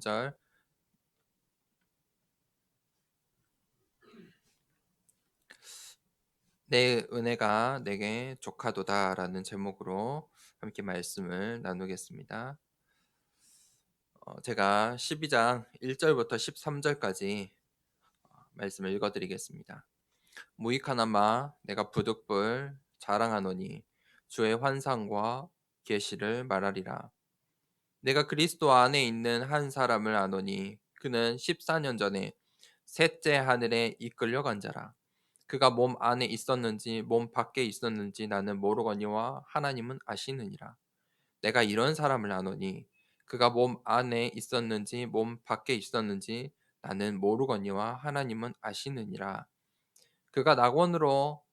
절 내 은혜가 내게 족하도다라는 제목으로 함께 말씀을 나누겠습니다. 제가 12장 1절부터 13절까지 말씀을 읽어드리겠습니다. 무익하나마 내가 부득불 자랑하노니 주의 환상과 계시를 말하리라. 내가 그리스도 안에 있는 한 사람을 아노니 그는 14년 전에 셋째 하늘에 이끌려간 자라. 그가 몸 안에 있었는지 몸 밖에 있었는지 나는 모르거니와 하나님은 아시느니라. 내가 이런 사람을 아노니 그가 몸 안에 있었는지 몸 밖에 있었는지 나는 모르거니와 하나님은 아시느니라. 그가 낙원으로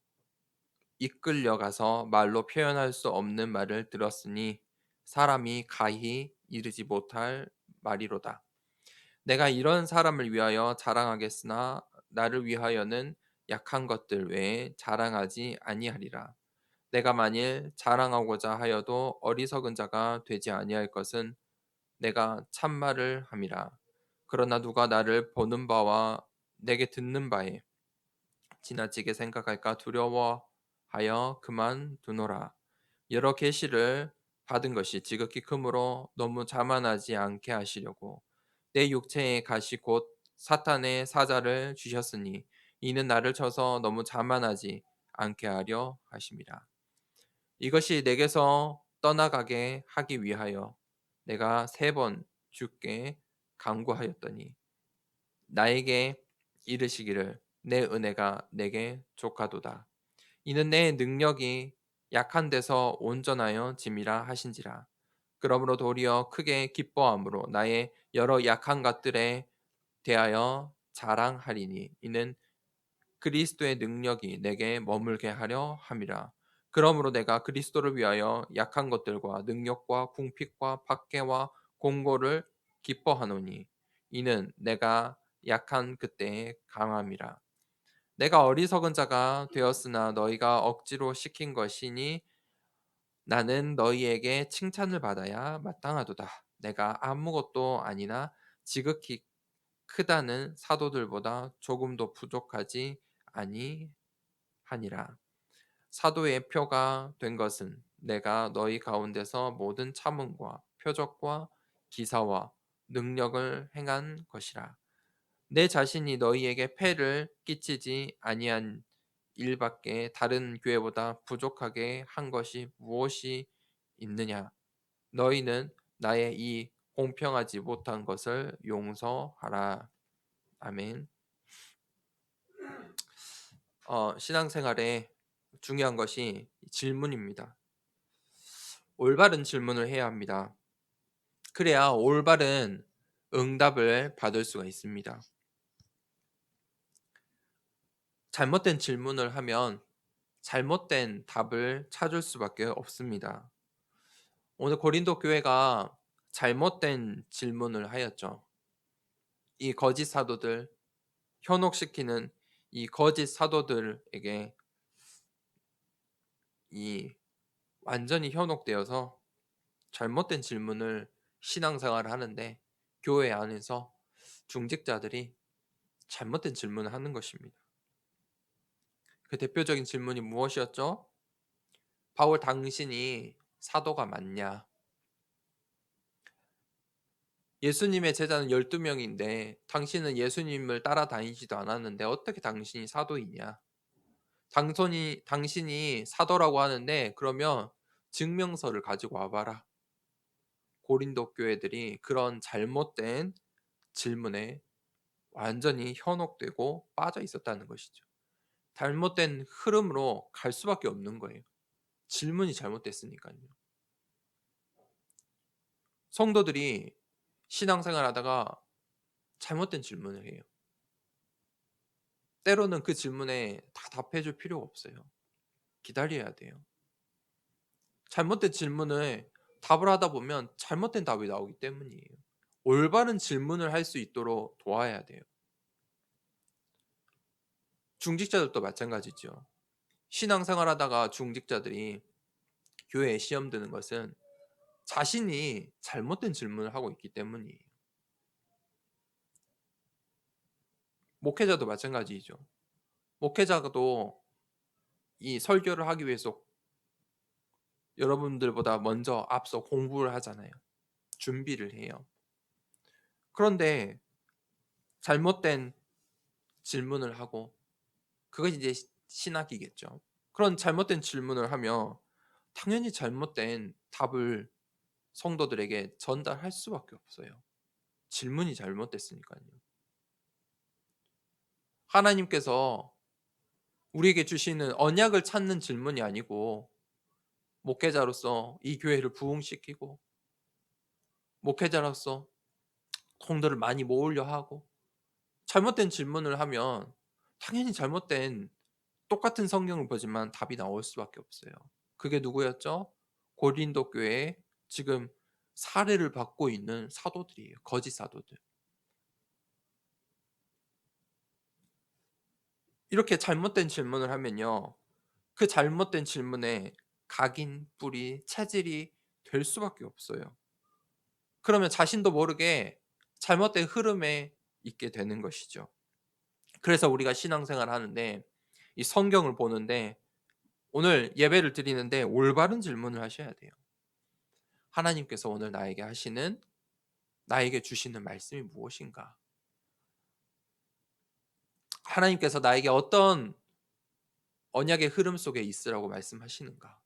이끌려가서 말로 표현할 수 없는 말을 들었으니 사람이 가히 이르지 못할 말이로다. 내가 이런 사람을 위하여 자랑하겠으나 나를 위하여는 약한 것들 외에 자랑하지 아니하리라. 내가 만일 자랑하고자 하여도 어리석은 자가 되지 아니할 것은 내가 참말을 함이라. 그러나 누가 나를 보는 바와 내게 듣는 바에 지나치게 생각할까 두려워하여 그만두노라. 여러 계시를 받은 것이 지극히 크므로 너무 자만하지 않게 하시려고 내 육체에 가시 곧 사탄의 사자를 주셨으니 이는 나를 쳐서 너무 자만하지 않게 하려 하심이라. 이것이 내게서 떠나가게 하기 위하여 내가 3번 주께 간구하였더니 나에게 이르시기를 내 은혜가 내게 족하도다. 이는 내 능력이 약한 데서 온전하여 짐이라 하신지라. 그러므로 도리어 크게 기뻐함으로 나의 여러 약한 것들에 대하여 자랑하리니 이는 그리스도의 능력이 내게 머물게 하려 함이라. 그러므로 내가 그리스도를 위하여 약한 것들과 능력과 궁핍과 박해와 공고를 기뻐하노니 이는 내가 약한 그때의 강함이라. 내가 어리석은 자가 되었으나 너희가 억지로 시킨 것이니 나는 너희에게 칭찬을 받아야 마땅하도다. 내가 아무것도 아니나 지극히 크다는 사도들보다 조금도 부족하지 아니하니라. 사도의 표가 된 것은 내가 너희 가운데서 모든 참음과 표적과 기사와 능력을 행한 것이라. 내 자신이 너희에게 폐를 끼치지 아니한 일밖에 다른 교회보다 부족하게 한 것이 무엇이 있느냐? 너희는 나의 이 공평하지 못한 것을 용서하라. 아멘. 신앙생활에 중요한 것이 질문입니다. 올바른 질문을 해야 합니다. 그래야 올바른 응답을 받을 수가 있습니다. 잘못된 질문을 하면 잘못된 답을 찾을 수밖에 없습니다. 오늘 고린도 교회가 잘못된 질문을 하였죠. 이 거짓 사도들, 현혹시키는 이 거짓 사도들에게 이 완전히 현혹되어서 잘못된 질문을 신앙생활을 하는데 교회 안에서 중직자들이 잘못된 질문을 하는 것입니다. 그 대표적인 질문이 무엇이었죠? 바울 당신이 사도가 맞냐? 예수님의 제자는 12명인데 당신은 예수님을 따라다니지도 않았는데 어떻게 당신이 사도이냐? 당신이 사도라고 하는데 그러면 증명서를 가지고 와봐라. 고린도 교회들이 그런 잘못된 질문에 완전히 현혹되고 빠져 있었다는 것이죠. 잘못된 흐름으로 갈 수밖에 없는 거예요. 질문이 잘못됐으니까요. 성도들이 신앙생활 하다가 잘못된 질문을 해요. 때로는 그 질문에 다 답해 줄 필요가 없어요. 기다려야 돼요. 잘못된 질문을 답을 하다 보면 잘못된 답이 나오기 때문이에요. 올바른 질문을 할 수 있도록 도와야 돼요. 중직자들도 마찬가지죠. 신앙생활 하다가 중직자들이 교회에 시험 드는 것은 자신이 잘못된 질문을 하고 있기 때문이에요. 목회자도 마찬가지죠. 목회자도 이 설교를 하기 위해서 여러분들보다 먼저 앞서 공부를 하잖아요. 준비를 해요. 그런데 잘못된 질문을 하고, 그것이 이제 신학이겠죠. 그런 잘못된 질문을 하면 당연히 잘못된 답을 성도들에게 전달할 수밖에 없어요. 질문이 잘못됐으니까요. 하나님께서 우리에게 주시는 언약을 찾는 질문이 아니고, 목회자로서 이 교회를 부흥시키고, 목회자로서 성도를 많이 모으려 하고, 잘못된 질문을 하면 당연히 잘못된 똑같은 성경을 보지만 답이 나올 수밖에 없어요. 그게 누구였죠? 고린도 교회에 지금 살해를 받고 있는 사도들이에요. 거짓 사도들. 이렇게 잘못된 질문을 하면요, 그 잘못된 질문에 각인, 뿌리, 체질이 될 수밖에 없어요. 그러면 자신도 모르게 잘못된 흐름에 있게 되는 것이죠. 그래서 우리가 신앙생활 하는데, 이 성경을 보는데, 오늘 예배를 드리는데 올바른 질문을 하셔야 돼요. 하나님께서 오늘 나에게 주시는 말씀이 무엇인가? 하나님께서 나에게 어떤 언약의 흐름 속에 있으라고 말씀하시는가?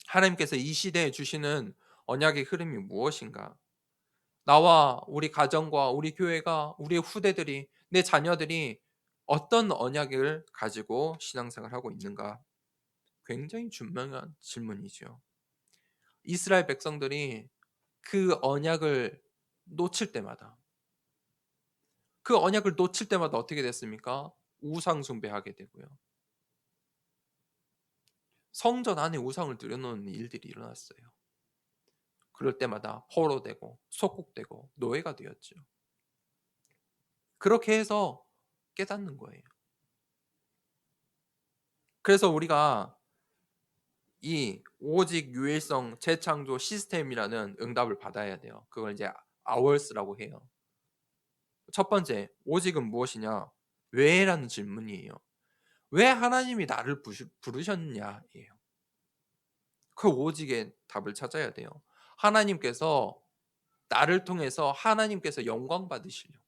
하나님께서 이 시대에 주시는 언약의 흐름이 무엇인가? 나와 우리 가정과 우리 교회가, 우리 후대들이, 내 자녀들이 어떤 언약을 가지고 신앙생활을 하고 있는가? 굉장히 중요한 질문이죠. 이스라엘 백성들이 그 언약을 놓칠 때마다, 그 언약을 놓칠 때마다 어떻게 됐습니까? 우상 숭배하게 되고요. 성전 안에 우상을 들여놓는 일들이 일어났어요. 그럴 때마다 포로되고 속국되고 노예가 되었죠. 그렇게 해서 깨닫는 거예요. 그래서 우리가 이 오직 유일성 재창조 시스템이라는 응답을 받아야 돼요. 그걸 이제 아월스라고 해요. 첫 번째, 오직은 무엇이냐? 왜라는 질문이에요. 왜 하나님이 나를 부르셨냐예요. 그 오직의 답을 찾아야 돼요. 하나님께서 나를 통해서 하나님께서 영광 받으시려고.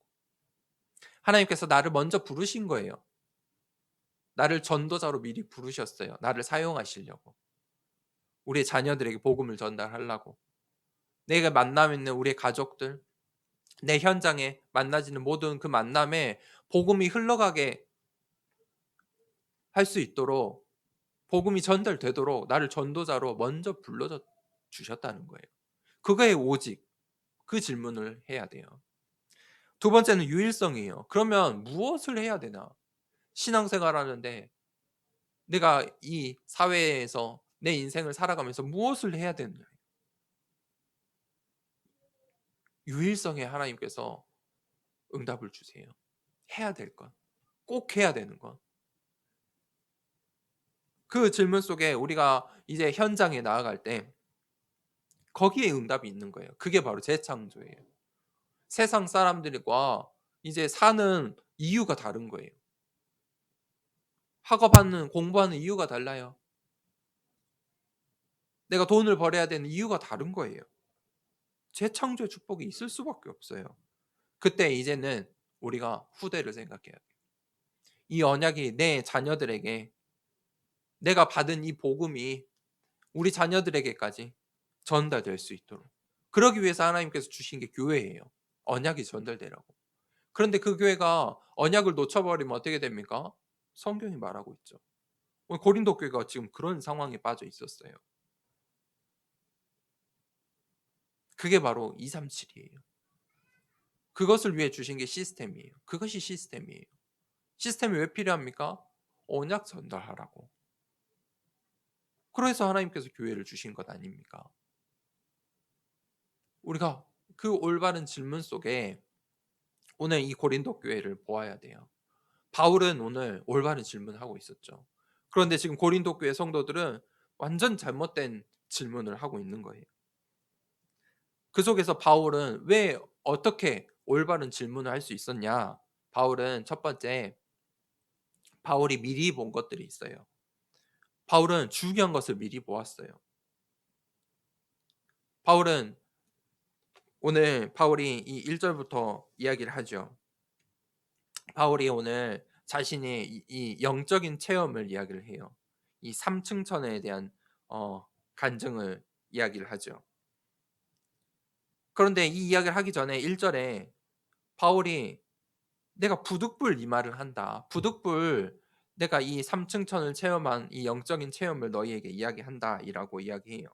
하나님께서 나를 먼저 부르신 거예요. 나를 전도자로 미리 부르셨어요. 나를 사용하시려고. 우리 자녀들에게 복음을 전달하려고. 내가 만남 있는 우리 가족들, 내 현장에 만나지는 모든 그 만남에 복음이 흘러가게 할 수 있도록, 복음이 전달되도록 나를 전도자로 먼저 불러 주셨다는 거예요. 그거에 오직, 그 질문을 해야 돼요. 두 번째는 유일성이에요. 그러면 무엇을 해야 되나? 신앙생활 하는데 내가 이 사회에서 내 인생을 살아가면서 무엇을 해야 되느냐? 유일성에 하나님께서 응답을 주세요. 해야 될 것, 꼭 해야 되는 것. 그 질문 속에 우리가 이제 현장에 나아갈 때 거기에 응답이 있는 거예요. 그게 바로 재창조예요. 세상 사람들과 이제 사는 이유가 다른 거예요. 학업하는, 공부하는 이유가 달라요. 내가 돈을 벌어야 되는 이유가 다른 거예요. 재창조 축복이 있을 수밖에 없어요. 그때 이제는 우리가 후대를 생각해야 돼요. 이 언약이 내 자녀들에게, 내가 받은 이 복음이 우리 자녀들에게까지 전달될 수 있도록, 그러기 위해서 하나님께서 주신 게 교회예요. 언약이 전달되라고. 그런데 그 교회가 언약을 놓쳐버리면 어떻게 됩니까? 성경이 말하고 있죠. 오늘 고린도 교회가 지금 그런 상황에 빠져 있었어요. 그게 바로 237이에요. 그것을 위해 주신 게 시스템이에요. 그것이 시스템이에요. 시스템이 왜 필요합니까? 언약 전달하라고. 그래서 하나님께서 교회를 주신 것 아닙니까? 우리가 그 올바른 질문 속에 오늘 이 고린도 교회를 보아야 돼요. 바울은 오늘 올바른 질문을 하고 있었죠. 그런데 지금 고린도 교회 성도들은 완전 잘못된 질문을 하고 있는 거예요. 그 속에서 바울은 왜 어떻게 올바른 질문을 할 수 있었냐? 바울은 첫 번째, 바울이 미리 본 것들이 있어요. 바울은 중요한 것을 미리 보았어요. 바울은 오늘 바울이 이 1절부터 이야기를 하죠. 바울이 오늘 자신의 이 영적인 체험을 이야기를 해요. 이 삼층천에 대한 간증을 이야기를 하죠. 그런데 이 이야기를 하기 전에 1절에 바울이 내가 부득불 이 말을 한다. 부득불 내가 이 삼층천을 체험한 이 영적인 체험을 너희에게 이야기한다이라고 이야기해요.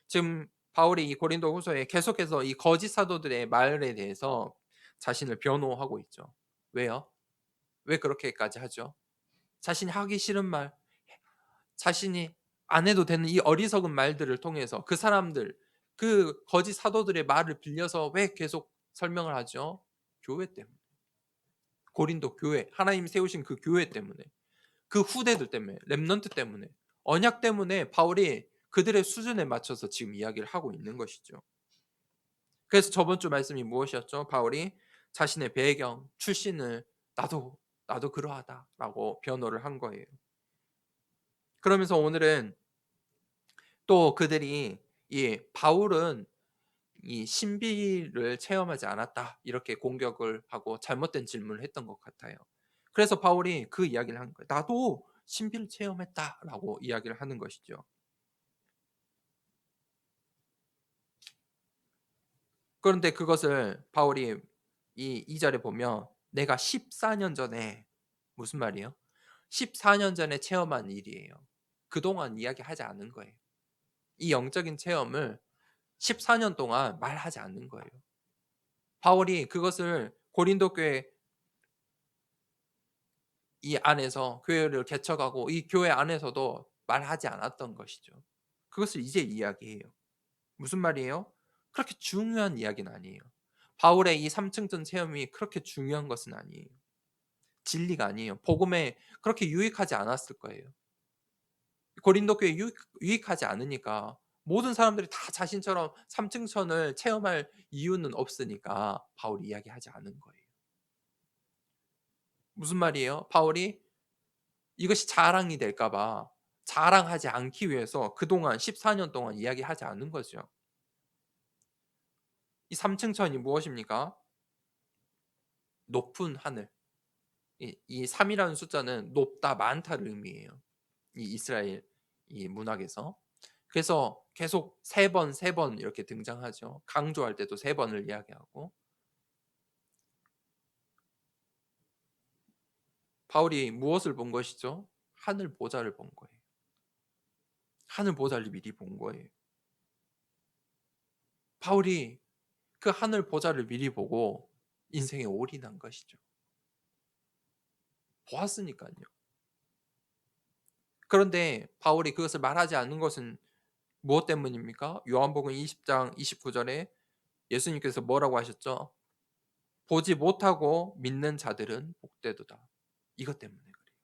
지금 바울이 이 고린도 후서에 계속해서 이 거짓 사도들의 말에 대해서 자신을 변호하고 있죠. 왜요? 왜 그렇게까지 하죠? 자신이 하기 싫은 말, 자신이 안 해도 되는 이 어리석은 말들을 통해서 그 사람들, 그 거짓 사도들의 말을 빌려서 왜 계속 설명을 하죠? 교회 때문에. 고린도 교회, 하나님 세우신 그 교회 때문에, 그 후대들 때문에, 렘넌트 때문에, 언약 때문에 바울이 그들의 수준에 맞춰서 지금 이야기를 하고 있는 것이죠. 그래서 저번 주 말씀이 무엇이었죠? 바울이 자신의 배경, 출신을 나도 그러하다라고 변호를 한 거예요. 그러면서 오늘은 또 그들이 이 바울은 이 신비를 체험하지 않았다 이렇게 공격을 하고 잘못된 질문을 했던 것 같아요. 그래서 바울이 그 이야기를 한 거예요. 나도 신비를 체험했다라고 이야기를 하는 것이죠. 그런데 그것을 바울이 이 2절에 보면 내가 14년 전에 무슨 말이에요? 14년 전에 체험한 일이에요. 그동안 이야기하지 않은 거예요. 이 영적인 체험을 14년 동안 말하지 않는 거예요. 바울이 그것을 고린도 교회 이 안에서 교회를 개척하고 이 교회 안에서도 말하지 않았던 것이죠. 그것을 이제 이야기해요. 무슨 말이에요? 그렇게 중요한 이야기는 아니에요. 바울의 이 삼층천 체험이 그렇게 중요한 것은 아니에요. 진리가 아니에요. 복음에 그렇게 유익하지 않았을 거예요. 고린도 교회에 유익하지 않으니까 모든 사람들이 다 자신처럼 삼층천을 체험할 이유는 없으니까 바울이 이야기하지 않은 거예요. 무슨 말이에요? 바울이 이것이 자랑이 될까 봐 자랑하지 않기 위해서 그동안 14년 동안 이야기하지 않은 거죠. 이 삼층천이 무엇입니까? 높은 하늘. 이 3이라는 숫자는 높다, 많다를 의미해요. 이 이스라엘 이 문학에서. 그래서 계속 세 번, 세 번 이렇게 등장하죠. 강조할 때도 세 번을 이야기하고. 바울이 무엇을 본 것이죠? 하늘 보좌를 본 거예요. 하늘 보좌를 미리 본 거예요. 바울이 그 하늘 보좌를 미리 보고 인생에 올인한 것이죠. 보았으니까요. 그런데 바울이 그것을 말하지 않는 것은 무엇 때문입니까? 요한복음 20장 29절에 예수님께서 뭐라고 하셨죠? 보지 못하고 믿는 자들은 복되도다. 이것 때문에 그래요.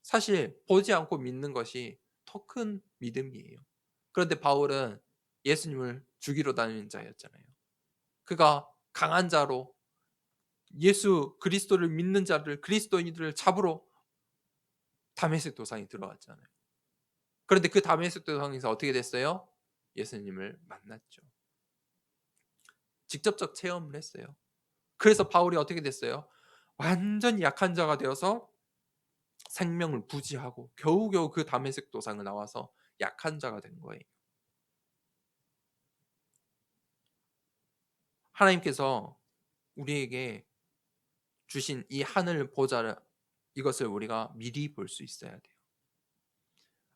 사실 보지 않고 믿는 것이 더 큰 믿음이에요. 그런데 바울은 예수님을 죽이러 다니는 자였잖아요. 그가 강한 자로 예수 그리스도를 믿는 자들, 그리스도인들을 잡으러 다메섹 도상에 들어왔잖아요. 그런데 그 다메섹 도상에서 어떻게 됐어요? 예수님을 만났죠. 직접적 체험을 했어요. 그래서 바울이 어떻게 됐어요? 완전히 약한 자가 되어서 생명을 부지하고 겨우겨우 그 다메섹 도상을 나와서 약한 자가 된 거예요. 하나님께서 우리에게 주신 이 하늘 보좌를 이것을 우리가 미리 볼 수 있어야 돼요.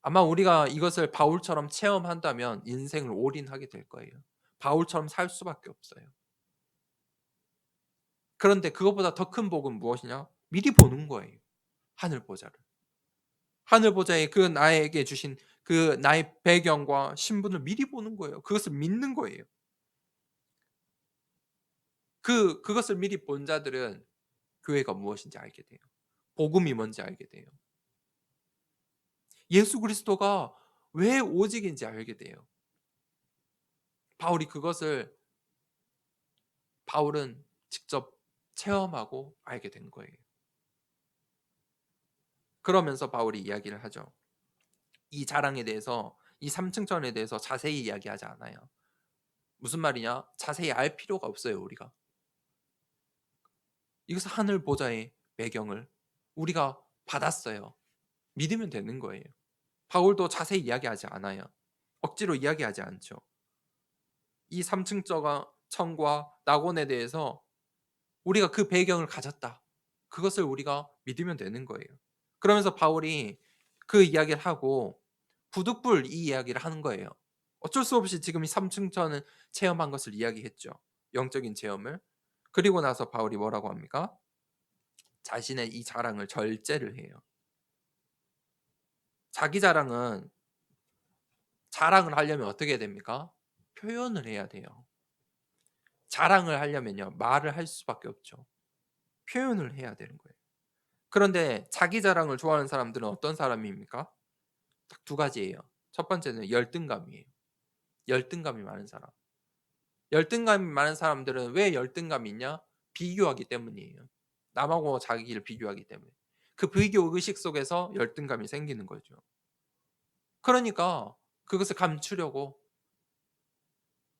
아마 우리가 이것을 바울처럼 체험한다면 인생을 올인하게 될 거예요. 바울처럼 살 수밖에 없어요. 그런데 그것보다 더 큰 복은 무엇이냐? 미리 보는 거예요. 하늘 보좌를. 하늘 보좌에 그 나에게 주신 그 나의 배경과 신분을 미리 보는 거예요. 그것을 믿는 거예요. 그것을 미리 본 자들은 교회가 무엇인지 알게 돼요. 복음이 뭔지 알게 돼요. 예수 그리스도가 왜 오직인지 알게 돼요. 바울은 직접 체험하고 알게 된 거예요. 그러면서 바울이 이야기를 하죠. 이 자랑에 대해서, 이 삼층천에 대해서 자세히 이야기하지 않아요. 무슨 말이냐? 자세히 알 필요가 없어요, 우리가. 이것은 하늘 보좌의 배경을 우리가 받았어요. 믿으면 되는 거예요. 바울도 자세히 이야기하지 않아요. 억지로 이야기하지 않죠. 이 삼층천과 낙원에 대해서 우리가 그 배경을 가졌다. 그것을 우리가 믿으면 되는 거예요. 그러면서 바울이 그 이야기를 하고 부득불 이 이야기를 하는 거예요. 어쩔 수 없이 지금 이 삼층천을 체험한 것을 이야기했죠. 영적인 체험을. 그리고 나서 바울이 뭐라고 합니까? 자신의 이 자랑을 절제를 해요. 자기 자랑을 하려면 어떻게 해야 됩니까? 표현을 해야 돼요. 자랑을 하려면요, 말을 할 수밖에 없죠. 표현을 해야 되는 거예요. 그런데 자기 자랑을 좋아하는 사람들은 어떤 사람입니까? 딱 두 가지예요. 첫 번째는 열등감이에요. 열등감이 많은 사람. 열등감이 많은 사람들은 왜 열등감이 있냐? 비교하기 때문이에요. 남하고 자기를 비교하기 때문에. 그 비교 의식 속에서 열등감이 생기는 거죠. 그러니까 그것을 감추려고,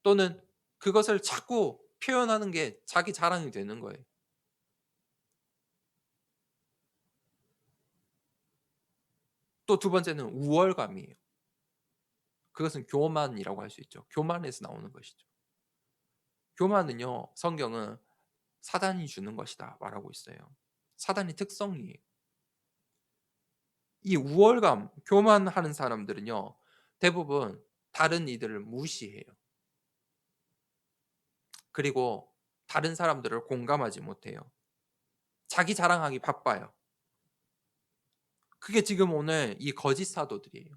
또는 그것을 자꾸 표현하는 게 자기 자랑이 되는 거예요. 또 두 번째는 우월감이에요. 그것은 교만이라고 할 수 있죠. 교만에서 나오는 것이죠. 교만은요, 성경은 사단이 주는 것이다 말하고 있어요. 사단의 특성이에요. 이 우월감, 교만하는 사람들은요, 대부분 다른 이들을 무시해요. 그리고 다른 사람들을 공감하지 못해요. 자기 자랑하기 바빠요. 그게 지금 오늘 이 거짓 사도들이에요.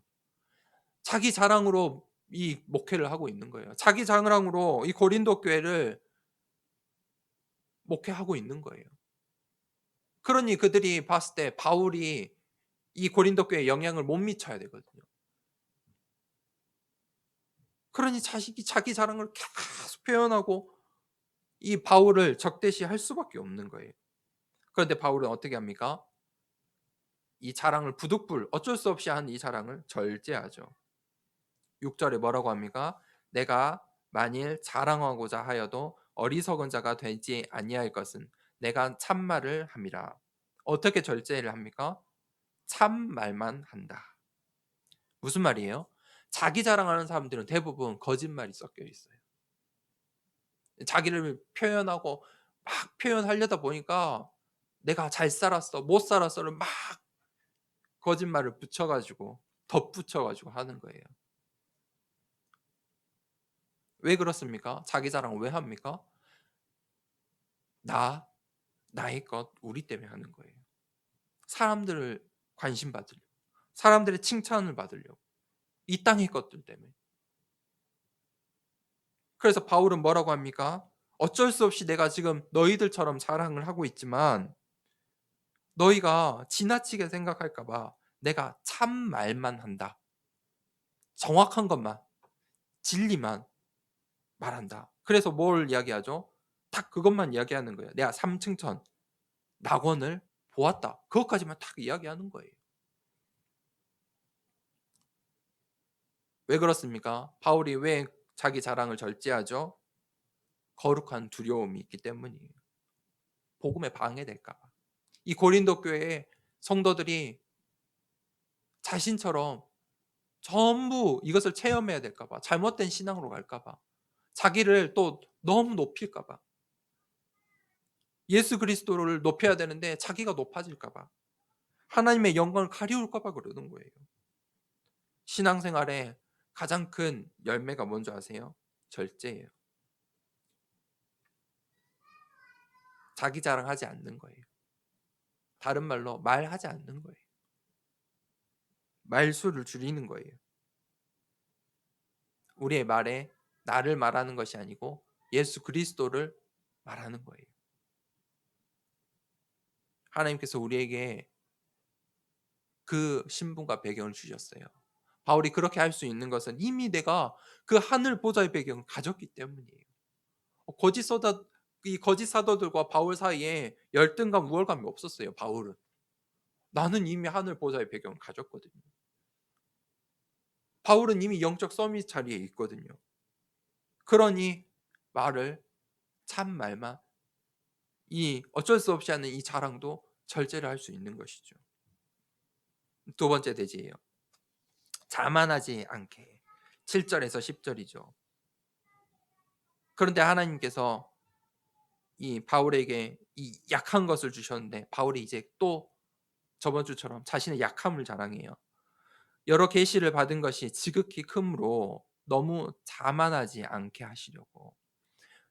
자기 자랑으로 이 목회를 하고 있는 거예요. 자기 자랑으로 이 고린도 교회를 목회하고 있는 거예요. 그러니 그들이 봤을 때 바울이 이 고린도 교회에 영향을 못 미쳐야 되거든요. 그러니 자기 자랑을 계속 표현하고 이 바울을 적대시할 수밖에 없는 거예요. 그런데 바울은 어떻게 합니까? 이 자랑을 부득불 어쩔 수 없이 한 이 자랑을 절제하죠. 6절에 뭐라고 합니까? 내가 만일 자랑하고자 하여도 어리석은 자가 되지 아니할 것은 내가 참말을 함이라. 어떻게 절제를 합니까? 참말만 한다. 무슨 말이에요? 자기 자랑하는 사람들은 대부분 거짓말이 섞여 있어요. 자기를 표현하고 막 표현하려다 보니까 내가 잘 살았어, 못 살았어를 막 거짓말을 붙여가지고 덧붙여가지고 하는 거예요. 왜 그렇습니까? 자기 자랑을 왜 합니까? 나, 나의 것, 우리 때문에 하는 거예요. 사람들을 관심 받으려고, 사람들의 칭찬을 받으려고, 이 땅의 것들 때문에. 그래서 바울은 뭐라고 합니까? 어쩔 수 없이 내가 지금 너희들처럼 자랑을 하고 있지만 너희가 지나치게 생각할까 봐 내가 참 말만 한다. 정확한 것만, 진리만 말한다. 그래서 뭘 이야기하죠? 딱 그것만 이야기하는 거예요. 내가 삼층천 낙원을 보았다. 그것까지만 딱 이야기하는 거예요. 왜 그렇습니까? 바울이 왜 자기 자랑을 절제하죠? 거룩한 두려움이 있기 때문이에요. 복음에 방해될까 봐. 이 고린도 교회의 성도들이 자신처럼 전부 이것을 체험해야 될까 봐. 잘못된 신앙으로 갈까 봐. 자기를 또 너무 높일까 봐. 예수 그리스도를 높여야 되는데 자기가 높아질까 봐. 하나님의 영광을 가리울까 봐 그러는 거예요. 신앙생활에 가장 큰 열매가 뭔지 아세요? 절제예요. 자기 자랑하지 않는 거예요. 다른 말로 말하지 않는 거예요. 말수를 줄이는 거예요. 우리의 말에 나를 말하는 것이 아니고 예수 그리스도를 말하는 거예요. 하나님께서 우리에게 그 신분과 배경을 주셨어요. 바울이 그렇게 할 수 있는 것은 이미 내가 그 하늘 보좌의 배경을 가졌기 때문이에요. 거짓 이 거짓 사도들과 바울 사이에 열등감, 우월감이 없었어요. 바울은. 나는 이미 하늘 보좌의 배경을 가졌거든요. 바울은 이미 영적 서밋 자리에 있거든요. 그러니 말을, 참 말만, 이 어쩔 수 없이 하는 이 자랑도 절제를 할 수 있는 것이죠. 두 번째 대지예요. 자만하지 않게. 7절에서 10절이죠. 그런데 하나님께서 이 바울에게 이 약한 것을 주셨는데 바울이 이제 또 저번 주처럼 자신의 약함을 자랑해요. 여러 계시를 받은 것이 지극히 크므로 너무 자만하지 않게 하시려고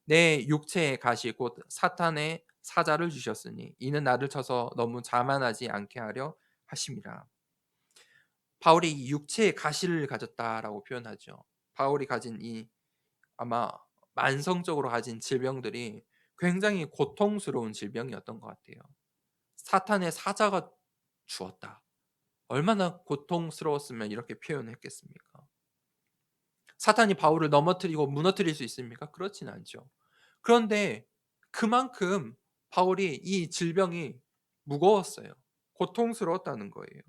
내 육체의 가시 곧 사탄의 사자를 주셨으니 이는 나를 쳐서 너무 자만하지 않게 하려 하심이라. 바울이 육체의 가시를 가졌다라고 표현하죠. 바울이 가진 이 아마 만성적으로 가진 질병들이 굉장히 고통스러운 질병이었던 것 같아요. 사탄의 사자가 주었다. 얼마나 고통스러웠으면 이렇게 표현했겠습니까? 사탄이 바울을 넘어뜨리고 무너뜨릴 수 있습니까? 그렇진 않죠. 그런데 그만큼 바울이 이 질병이 무거웠어요. 고통스러웠다는 거예요.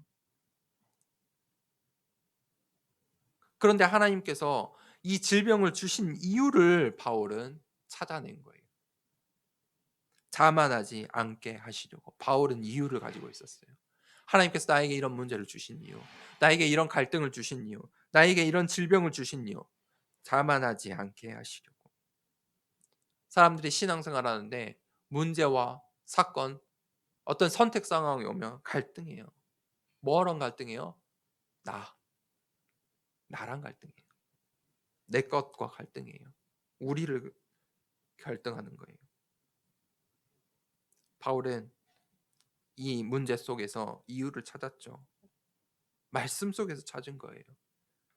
그런데 하나님께서 이 질병을 주신 이유를 바울은 찾아낸 거예요. 자만하지 않게 하시려고 바울은 이유를 가지고 있었어요. 하나님께서 나에게 이런 문제를 주신 이유, 나에게 이런 갈등을 주신 이유, 나에게 이런 질병을 주신 이유, 자만하지 않게 하시려고. 사람들이 신앙생활 하는데 문제와 사건, 어떤 선택 상황이 오면 갈등해요. 뭐랑 갈등해요? 나, 나랑 갈등해요. 내 것과 갈등해요. 우리를 갈등하는 거예요. 바울은 이 문제 속에서 이유를 찾았죠. 말씀 속에서 찾은 거예요.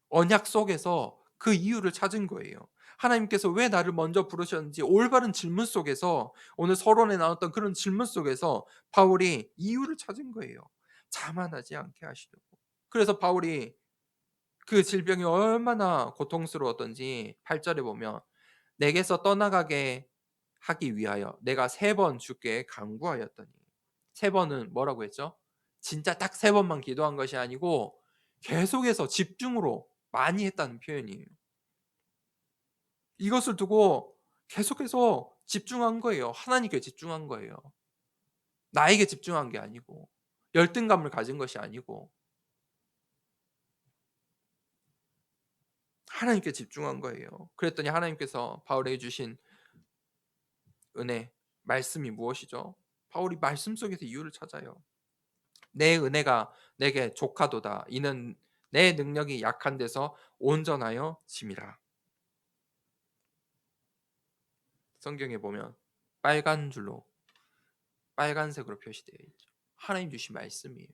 언약 속에서 그 이유를 찾은 거예요. 하나님께서 왜 나를 먼저 부르셨는지 올바른 질문 속에서 오늘 서론에 나왔던 그런 질문 속에서 바울이 이유를 찾은 거예요. 자만하지 않게 하시려고. 그래서 바울이 그 질병이 얼마나 고통스러웠던지 8절에 보면 내게서 떠나가게 하기 위하여 내가 3번 주께 간구하였더니 3번은 뭐라고 했죠? 진짜 딱 3번만 기도한 것이 아니고 계속해서 집중으로 많이 했다는 표현이에요. 이것을 두고 계속해서 집중한 거예요. 하나님께 집중한 거예요. 나에게 집중한 게 아니고 열등감을 가진 것이 아니고 하나님께 집중한 거예요. 그랬더니 하나님께서 바울에게 주신 은혜, 말씀이 무엇이죠? 바울이 말씀 속에서 이유를 찾아요. 내 은혜가 내게 족하도다. 이는 내 능력이 약한 데서 온전하여 짐이라. 성경에 보면 빨간 줄로 빨간색으로 표시되어 있죠. 하나님 주신 말씀이에요.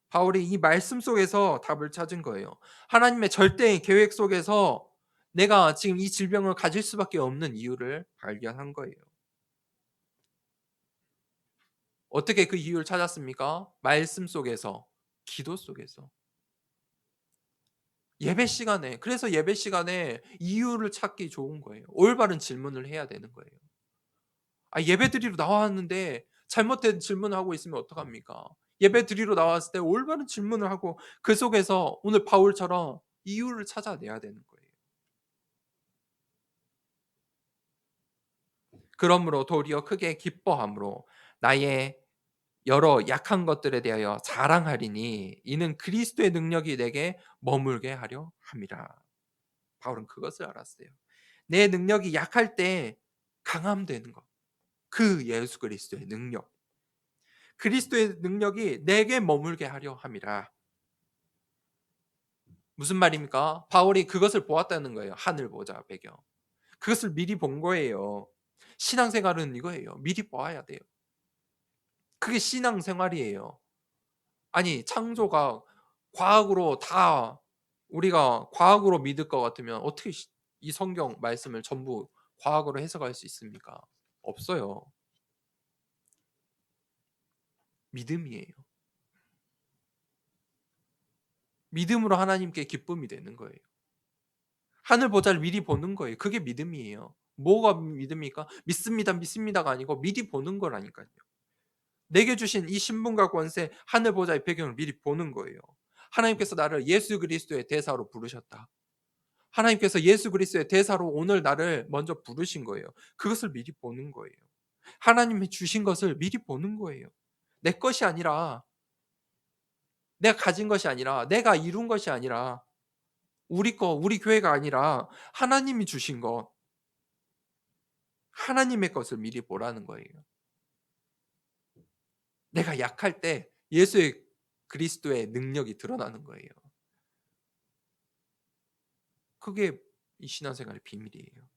바울이 이 말씀 속에서 답을 찾은 거예요. 하나님의 절대의 계획 속에서 내가 지금 이 질병을 가질 수밖에 없는 이유를 발견한 거예요. 어떻게 그 이유를 찾았습니까? 말씀 속에서, 기도 속에서. 예배 시간에, 그래서 예배 시간에 이유를 찾기 좋은 거예요. 올바른 질문을 해야 되는 거예요. 예배 드리러 나왔는데 잘못된 질문을 하고 있으면 어떡합니까? 예배 드리러 나왔을 때 올바른 질문을 하고 그 속에서 오늘 바울처럼 이유를 찾아내야 되는 거예요. 그러므로 도리어 크게 기뻐함으로 나의 여러 약한 것들에 대하여 자랑하리니 이는 그리스도의 능력이 내게 머물게 하려 함이라. 바울은 그것을 알았어요. 내 능력이 약할 때 강함 되는 것. 그 예수 그리스도의 능력. 그리스도의 능력이 내게 머물게 하려 함이라. 무슨 말입니까? 바울이 그것을 보았다는 거예요. 하늘 보좌 배경. 그것을 미리 본 거예요. 신앙생활은 이거예요. 미리 봐야 돼요. 그게 신앙생활이에요. 아니 창조가 과학으로 다 우리가 과학으로 믿을 것 같으면 어떻게 이 성경 말씀을 전부 과학으로 해석할 수 있습니까? 없어요. 믿음이에요. 믿음으로 하나님께 기쁨이 되는 거예요. 하늘 보좌를 미리 보는 거예요. 그게 믿음이에요. 뭐가 믿음입니까? 믿습니다, 믿습니다가 아니고 미리 보는 거라니까요. 내게 주신 이 신분과 권세, 하늘 보좌의 배경을 미리 보는 거예요. 하나님께서 나를 예수 그리스도의 대사로 부르셨다. 하나님께서 예수 그리스도의 대사로 오늘 나를 먼저 부르신 거예요. 그것을 미리 보는 거예요. 하나님이 주신 것을 미리 보는 거예요. 내 것이 아니라, 내가 가진 것이 아니라, 내가 이룬 것이 아니라, 우리 거, 우리 교회가 아니라 하나님이 주신 것, 하나님의 것을 미리 보라는 거예요. 내가 약할 때 예수의 그리스도의 능력이 드러나는 거예요. 그게 이 신앙생활의 비밀이에요.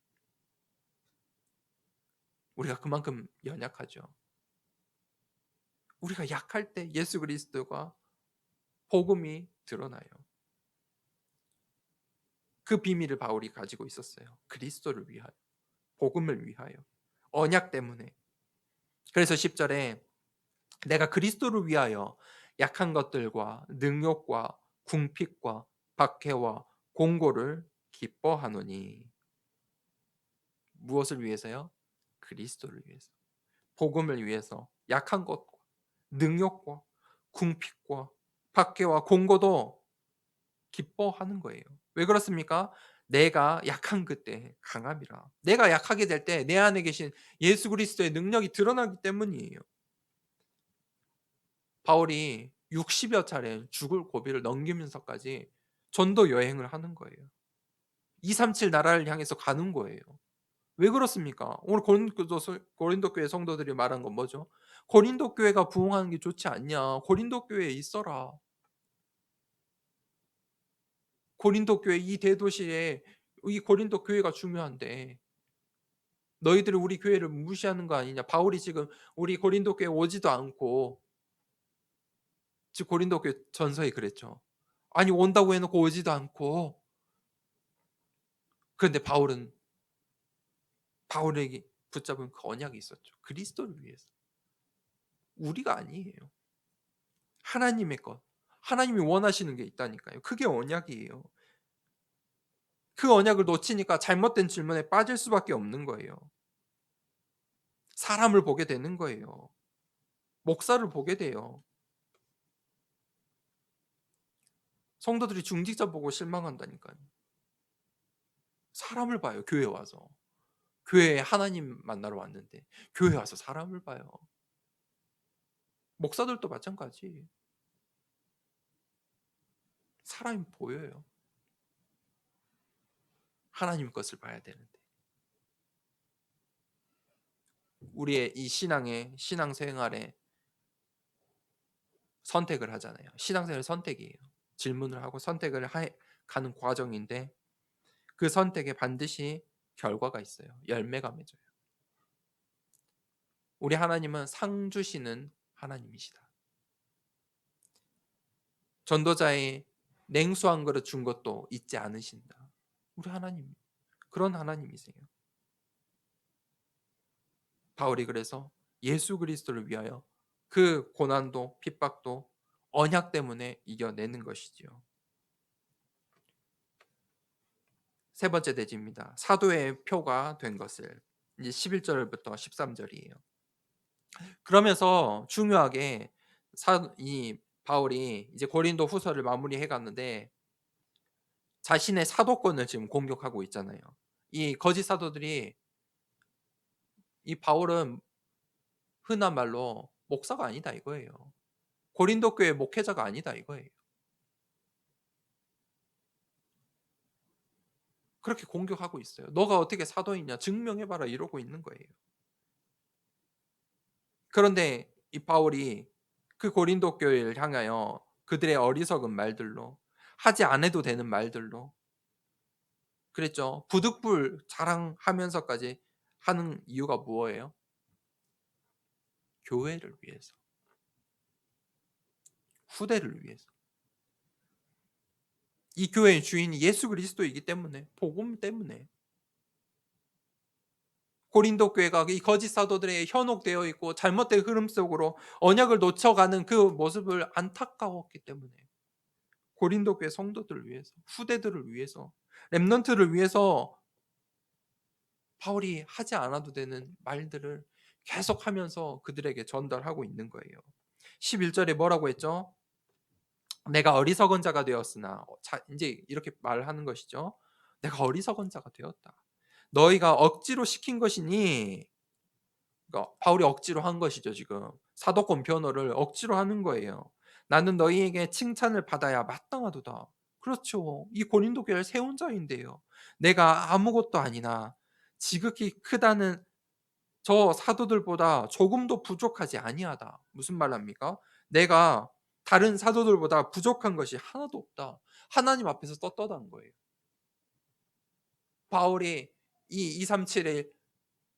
우리가 그만큼 연약하죠. 우리가 약할 때 예수 그리스도가 복음이 드러나요. 그 비밀을 바울이 가지고 있었어요. 그리스도를 위하여, 복음을 위하여, 언약 때문에. 그래서 10절에 내가 그리스도를 위하여 약한 것들과 능욕과 궁핍과 박해와 공고를 기뻐하노니. 무엇을 위해서요? 그리스도를 위해서. 복음을 위해서 약한 것과 능욕과 궁핍과 박해와 공고도 기뻐하는 거예요. 왜 그렇습니까? 내가 약한 그때 강함이라. 내가 약하게 될 때 내 안에 계신 예수 그리스도의 능력이 드러나기 때문이에요. 바울이 60여 차례 죽을 고비를 넘기면서까지 전도 여행을 하는 거예요. 237 나라를 향해서 가는 거예요. 왜 그렇습니까? 오늘 고린도 교회 성도들이 말한 건 뭐죠? 고린도 교회가 부흥하는 게 좋지 않냐? 고린도 교회에 있어라. 고린도 교회 이 대도시에 이 고린도 교회가 중요한데 너희들이 우리 교회를 무시하는 거 아니냐? 바울이 지금 우리 고린도 교회 오지도 않고 즉 고린도 교회 전서에 그랬죠. 아니 온다고 해놓고 오지도 않고 그런데 바울에게 붙잡은 그 언약이 있었죠. 그리스도를 위해서. 우리가 아니에요. 하나님의 것. 하나님이 원하시는 게 있다니까요. 그게 언약이에요. 그 언약을 놓치니까 잘못된 질문에 빠질 수밖에 없는 거예요. 사람을 보게 되는 거예요. 목사를 보게 돼요. 성도들이 중직자 보고 실망한다니까요. 사람을 봐요. 교회 와서. 교회에 하나님 만나러 왔는데 교회 와서 사람을 봐요. 목사들도 마찬가지. 사람이 보여요. 하나님 것을 봐야 되는데. 우리의 이 신앙생활에 선택을 하잖아요. 신앙생활 선택이에요. 질문을 하고 가는 과정인데 그 선택에 반드시 결과가 있어요. 열매가 맺어요. 우리 하나님은 상 주시는 하나님이시다. 전도자의 냉수 한 그릇 준 것도 잊지 않으신다. 우리 하나님 그런 하나님이세요. 바울이 그래서 예수 그리스도를 위하여 그 고난도 핍박도 언약 때문에 이겨내는 것이지요. 세 번째 대지입니다. 사도의 표가 된 것을. 이제 11절부터 13절이에요. 그러면서 중요하게 이 바울이 이제 고린도 후서를 마무리해 갔는데 자신의 사도권을 지금 공격하고 있잖아요. 이 거짓 사도들이 이 바울은 흔한 말로 목사가 아니다 이거예요. 고린도 교회 목회자가 아니다 이거예요. 그렇게 공격하고 있어요. 너가 어떻게 사도이냐 증명해봐라 이러고 있는 거예요. 그런데 이 바울이 그 고린도 교회를 향하여 그들의 어리석은 말들로 하지 않아도 되는 말들로 그랬죠. 부득불 자랑하면서까지 하는 이유가 무엇이에요? 교회를 위해서. 후대를 위해서. 이 교회의 주인이 예수 그리스도이기 때문에 복음 때문에 고린도 교회가 이 거짓 사도들에게 현혹되어 있고 잘못된 흐름 속으로 언약을 놓쳐가는 그 모습을 안타까웠기 때문에 고린도 교회 성도들을 위해서 후대들을 위해서 렘넌트를 위해서 바울이 하지 않아도 되는 말들을 계속하면서 그들에게 전달하고 있는 거예요. 11절에 뭐라고 했죠? 내가 어리석은 자가 되었으나, 이제 이렇게 말하는 것이죠. 내가 어리석은 자가 되었다. 너희가 억지로 시킨 것이니, 그러니까 바울이 억지로 한 것이죠. 지금 사도권 변호를 억지로 하는 거예요. 나는 너희에게 칭찬을 받아야 마땅하도다. 그렇죠. 이 고린도 교회를 세운 자인데요. 내가 아무것도 아니나 지극히 크다는 저 사도들보다 조금도 부족하지 아니하다. 무슨 말합니까? 내가 다른 사도들보다 부족한 것이 하나도 없다. 하나님 앞에서 떳떳한 거예요. 바울이 이 237을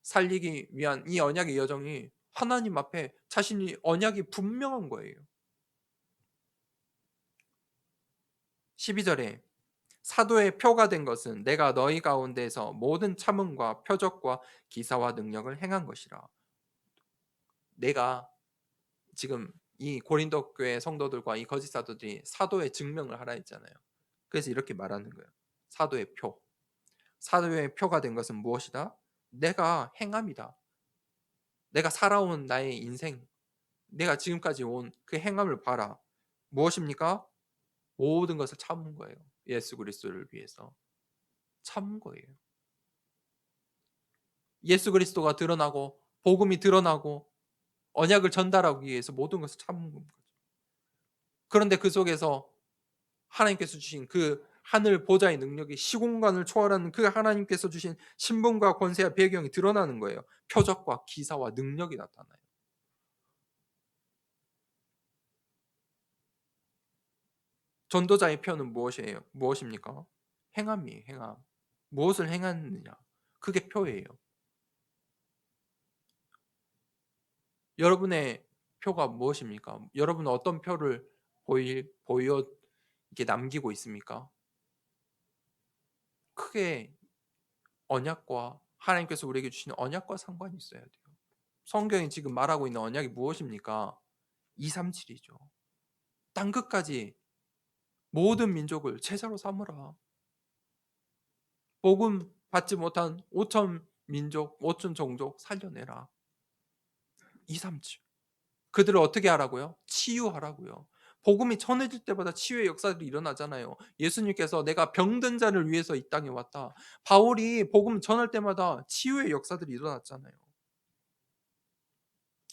살리기 위한 이 언약의 여정이 하나님 앞에 자신이 언약이 분명한 거예요. 12절에 사도의 표가 된 것은 내가 너희 가운데서 모든 참음과 표적과 기사와 능력을 행한 것이라. 내가 지금 이 고린도 교회 성도들과 이 거짓 사도들이 사도의 증명을 하라 했잖아요. 그래서 이렇게 말하는 거예요. 사도의 표. 사도의 표가 된 것은 무엇이다? 내가 행함이다. 내가 살아온 나의 인생, 내가 지금까지 온 그 행함을 봐라. 무엇입니까? 모든 것을 참은 거예요. 예수 그리스도를 위해서 참은 거예요. 예수 그리스도가 드러나고 복음이 드러나고 언약을 전달하기 위해서 모든 것을 참은 거죠. 그런데 그 속에서 하나님께서 주신 그 하늘 보좌의 능력이 시공간을 초월하는 그 하나님께서 주신 신분과 권세와 배경이 드러나는 거예요. 표적과 기사와 능력이 나타나요. 전도자의 표는 무엇이에요? 무엇입니까? 행함이에요. 행함. 무엇을 행했느냐? 그게 표예요. 여러분의 표가 무엇입니까? 여러분은 어떤 표를 보여 이렇게 남기고 있습니까? 크게 언약과 하나님께서 우리에게 주시는 언약과 상관이 있어야 돼요. 성경이 지금 말하고 있는 언약이 무엇입니까? 237이죠. 땅 끝까지 모든 민족을 제자로 삼으라. 복음 받지 못한 5천 민족, 5천 종족 살려내라. 237. 그들을 어떻게 하라고요? 치유하라고요. 복음이 전해질 때마다 치유의 역사들이 일어나잖아요. 예수님께서 내가 병든 자를 위해서 이 땅에 왔다. 바울이 복음 전할 때마다 치유의 역사들이 일어났잖아요.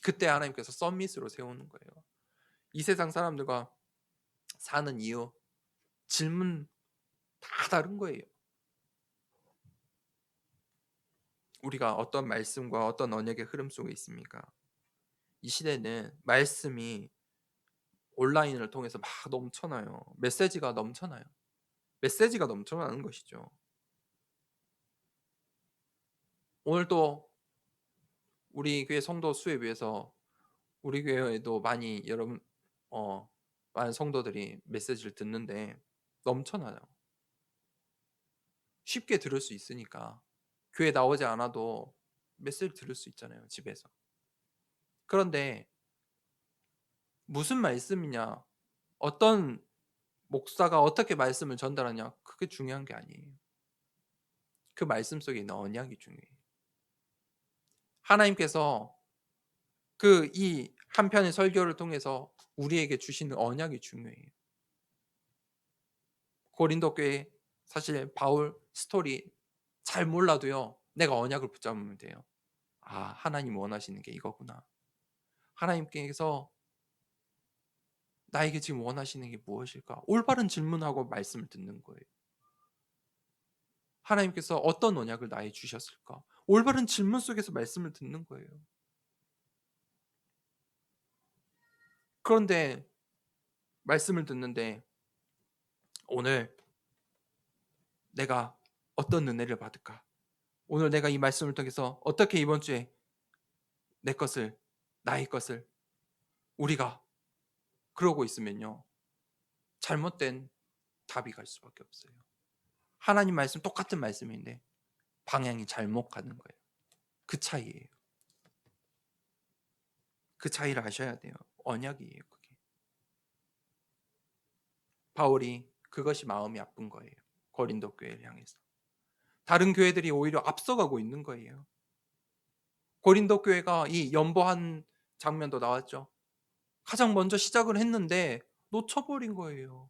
그때 하나님께서 썸밋으로 세우는 거예요. 이 세상 사람들과 사는 이유, 질문 다 다른 거예요. 우리가 어떤 말씀과 어떤 언약의 흐름 속에 있습니까? 이 시대는 말씀이 온라인을 통해서 막 넘쳐나요. 메시지가 넘쳐나요. 메시지가 넘쳐나는 것이죠. 오늘도 우리 교회 성도 수에 비해서 우리 교회에도 많이 여러분 많은 성도들이 메시지를 듣는데 넘쳐나요. 쉽게 들을 수 있으니까 교회 나오지 않아도 메시지 들을 수 있잖아요, 집에서. 그런데 무슨 말씀이냐, 어떤 목사가 어떻게 말씀을 전달하냐, 그게 중요한 게 아니에요. 그 말씀 속에 있는 언약이 중요해요. 하나님께서 그 이 한 편의 설교를 통해서 우리에게 주시는 언약이 중요해요. 고린도 교회 사실 바울 스토리 잘 몰라도요, 내가 언약을 붙잡으면 돼요. 아, 하나님 원하시는 게 이거구나. 하나님께서 나에게 지금 원하시는 게 무엇일까? 올바른 질문하고 말씀을 듣는 거예요. 하나님께서 어떤 언약을 나에게 주셨을까? 올바른 질문 속에서 말씀을 듣는 거예요. 그런데 말씀을 듣는데 오늘 내가 어떤 은혜를 받을까? 오늘 내가 이 말씀을 통해서 어떻게 이번 주에 내 것을, 나의 것을 우리가 그러고 있으면요, 잘못된 답이 갈 수밖에 없어요. 하나님 말씀 똑같은 말씀인데 방향이 잘못 가는 거예요. 그 차이예요. 그 차이를 아셔야 돼요. 언약이에요, 그게. 바울이 그것이 마음이 아픈 거예요. 고린도 교회를 향해서. 다른 교회들이 오히려 앞서가고 있는 거예요. 고린도 교회가 이 연보한 장면도 나왔죠. 가장 먼저 시작을 했는데 놓쳐버린 거예요.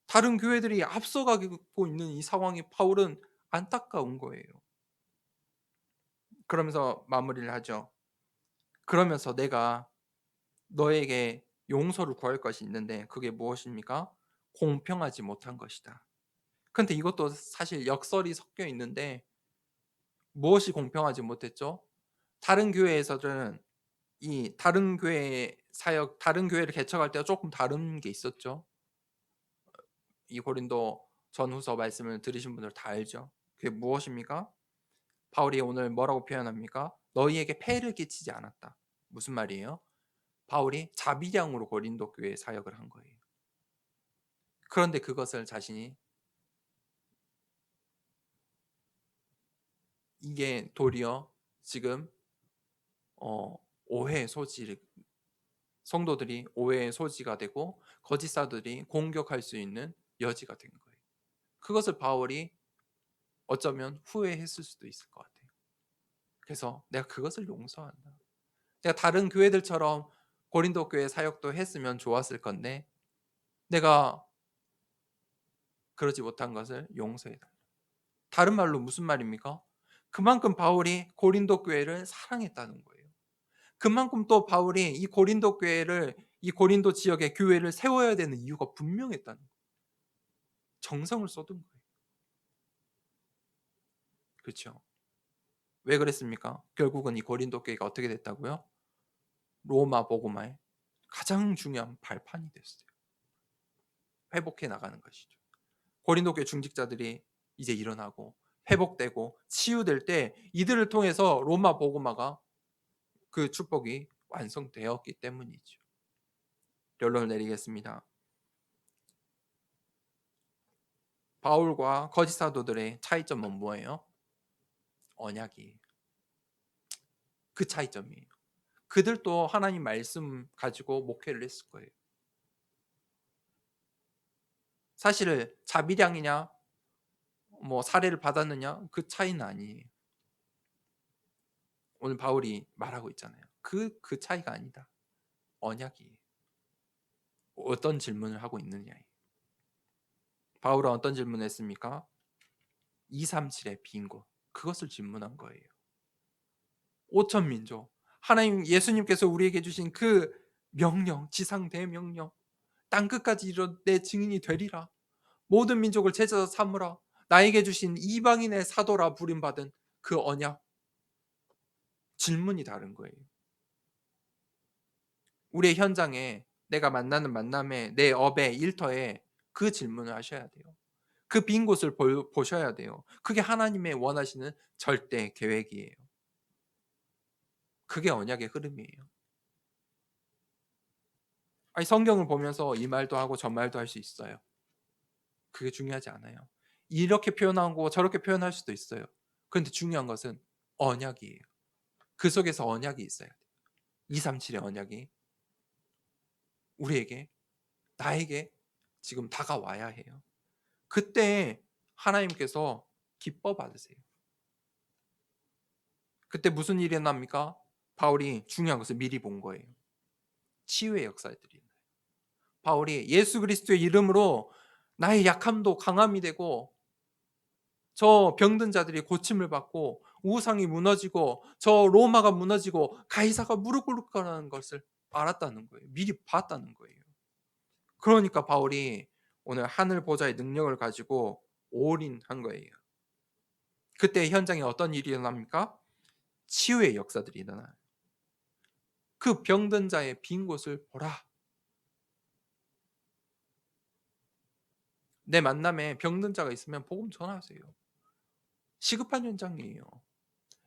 다른 교회들이 앞서가고 있는 이 상황이 바울은 안타까운 거예요. 그러면서 마무리를 하죠. 그러면서 내가 너에게 용서를 구할 것이 있는데 그게 무엇입니까? 공평하지 못한 것이다. 근데 이것도 사실 역설이 섞여 있는데 무엇이 공평하지 못했죠? 다른 교회에서는 이 다른 교회 사역, 다른 교회를 개척할 때가 조금 다른 게 있었죠. 이 고린도 전후서 말씀을 들으신 분들 다 알죠. 그게 무엇입니까? 바울이 오늘 뭐라고 표현합니까? 너희에게 폐를 끼치지 않았다. 무슨 말이에요? 바울이 자비량으로 고린도 교회에 사역을 한 거예요. 그런데 그것을 자신이 이게 도리어 지금 오해의 소지를 성도들이 오해의 소지가 되고 거짓 사도들이 공격할 수 있는 여지가 된 거예요. 그것을 바울이 어쩌면 후회했을 수도 있을 것 같아요. 그래서 내가 그것을 용서한다. 내가 다른 교회들처럼 고린도 교회 사역도 했으면 좋았을 건데 내가 그러지 못한 것을 용서해달라. 다른 말로 무슨 말입니까? 그만큼 바울이 고린도 교회를 사랑했다는 거예요. 그만큼 또 바울이 이 고린도 교회를 이 고린도 지역의 교회를 세워야 되는 이유가 분명했다는 거예요. 정성을 쏟은 거예요. 그렇죠? 왜 그랬습니까? 결국은 이 고린도 교회가 어떻게 됐다고요? 로마 복음화의 가장 중요한 발판이 됐어요. 회복해 나가는 것이죠. 고린도 교회 중직자들이 이제 일어나고 회복되고 치유될 때 이들을 통해서 로마 복음화가 그 축복이 완성되었기 때문이죠. 결론을 내리겠습니다. 바울과 거짓 사도들의 차이점은 뭐예요? 언약이에요. 그 차이점이에요. 그들도 하나님 말씀 가지고 목회를 했을 거예요. 사실 자비량이냐 뭐 사례를 받았느냐 그 차이는 아니에요. 오늘 바울이 말하고 있잖아요. 그 차이가 아니다. 언약이에요. 어떤 질문을 하고 있느냐예요. 바울은 어떤 질문을 했습니까? 237의 빈곳. 그것을 질문한 거예요. 5천 민족. 하나님 예수님께서 우리에게 주신 그 명령, 지상 대명령. 땅 끝까지 이르러 내 증인이 되리라. 모든 민족을 제자로 삼으라. 나에게 주신 이방인의 사도라 부름받은 그 언약. 질문이 다른 거예요. 우리의 현장에 내가 만나는 만남에 내 업에 일터에 그 질문을 하셔야 돼요. 그 빈 곳을 보셔야 돼요. 그게 하나님의 원하시는 절대 계획이에요. 그게 언약의 흐름이에요. 아니, 성경을 보면서 이 말도 하고 저 말도 할 수 있어요. 그게 중요하지 않아요. 이렇게 표현하고 저렇게 표현할 수도 있어요. 그런데 중요한 것은 언약이에요. 그 속에서 언약이 있어야 돼요. 237의 언약이 우리에게 나에게 지금 다가와야 해요. 그때 하나님께서 기뻐 받으세요. 그때 무슨 일이 일어납니까? 바울이 중요한 것을 미리 본 거예요. 치유의 역사들이. 바울이 예수 그리스도의 이름으로 나의 약함도 강함이 되고 저 병든 자들이 고침을 받고 우상이 무너지고 저 로마가 무너지고 가이사가 무릎 꿇을 거라는 것을 알았다는 거예요. 미리 봤다는 거예요. 그러니까 바울이 오늘 하늘 보좌의 능력을 가지고 올인한 거예요. 그때 현장에 어떤 일이 일어납니까? 치유의 역사들이 일어나요. 그 병든 자의 빈 곳을 보라. 내 만남에 병든 자가 있으면 복음 전하세요. 시급한 현장이에요.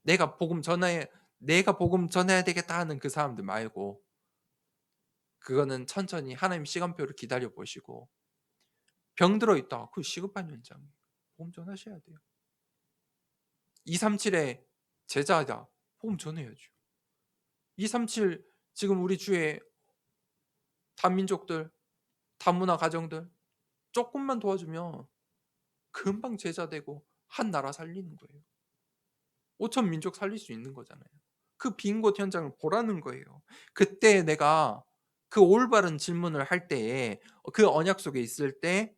내가 복음 전해야 되겠다 하는 그 사람들 말고 그거는 천천히 하나님 시간표를 기다려 보시고 병들어 있다. 그 시급한 현장. 복음 전하셔야 돼요. 237의 제자다. 복음 전해야죠. 237 지금 우리 주의 다민족들, 다문화 가정들 조금만 도와주면 금방 제자 되고 한 나라 살리는 거예요. 5천 민족 살릴 수 있는 거잖아요. 그 빈 곳 현장을 보라는 거예요. 그때 내가 그 올바른 질문을 할 때에 그 언약 속에 있을 때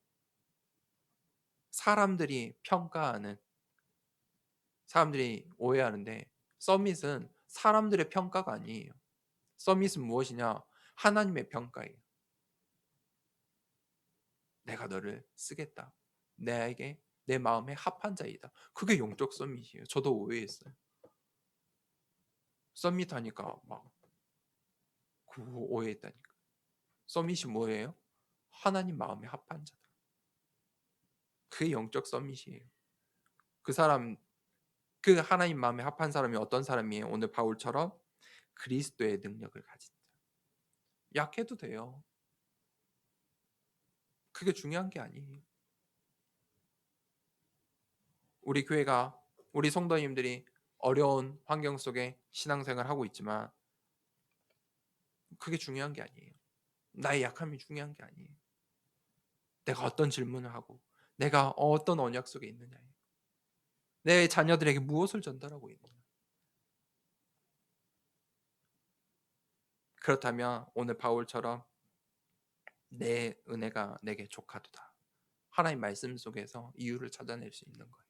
사람들이 평가하는, 사람들이 오해하는데 서밋은 사람들의 평가가 아니에요. 서밋은 무엇이냐? 하나님의 평가예요. 내가 너를 쓰겠다. 내게 내 마음에 합한 자이다. 그게 영적 서밋이에요. 저도 오해했어요. 서밋 하니까 막 그 오해했다니까. 서밋이 뭐예요? 하나님 마음에 합한 자다. 그게 영적 서밋이에요. 그 사람, 그 하나님 마음에 합한 사람이 어떤 사람이에요? 오늘 바울처럼 그리스도의 능력을 가진 자. 약해도 돼요. 그게 중요한 게 아니에요. 우리 교회가, 우리 성도님들이 어려운 환경 속에 신앙생활 하고 있지만 그게 중요한 게 아니에요. 나의 약함이 중요한 게 아니에요. 내가 어떤 질문을 하고 내가 어떤 언약 속에 있느냐예요. 내 자녀들에게 무엇을 전달하고 있느냐. 그렇다면 오늘 바울처럼 내 은혜가 내게 족하도다. 하나님 말씀 속에서 이유를 찾아낼 수 있는 거예요.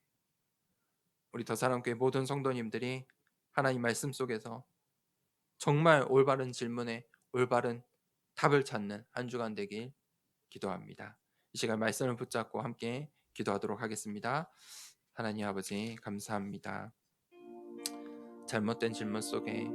우리 더사랑교회 모든 성도님들이 하나님 말씀 속에서 정말 올바른 질문에 올바른 답을 찾는 한 주간 되길 기도합니다. 이 시간 말씀을 붙잡고 함께 기도하도록 하겠습니다. 하나님 아버지 감사합니다. 잘못된 질문 속에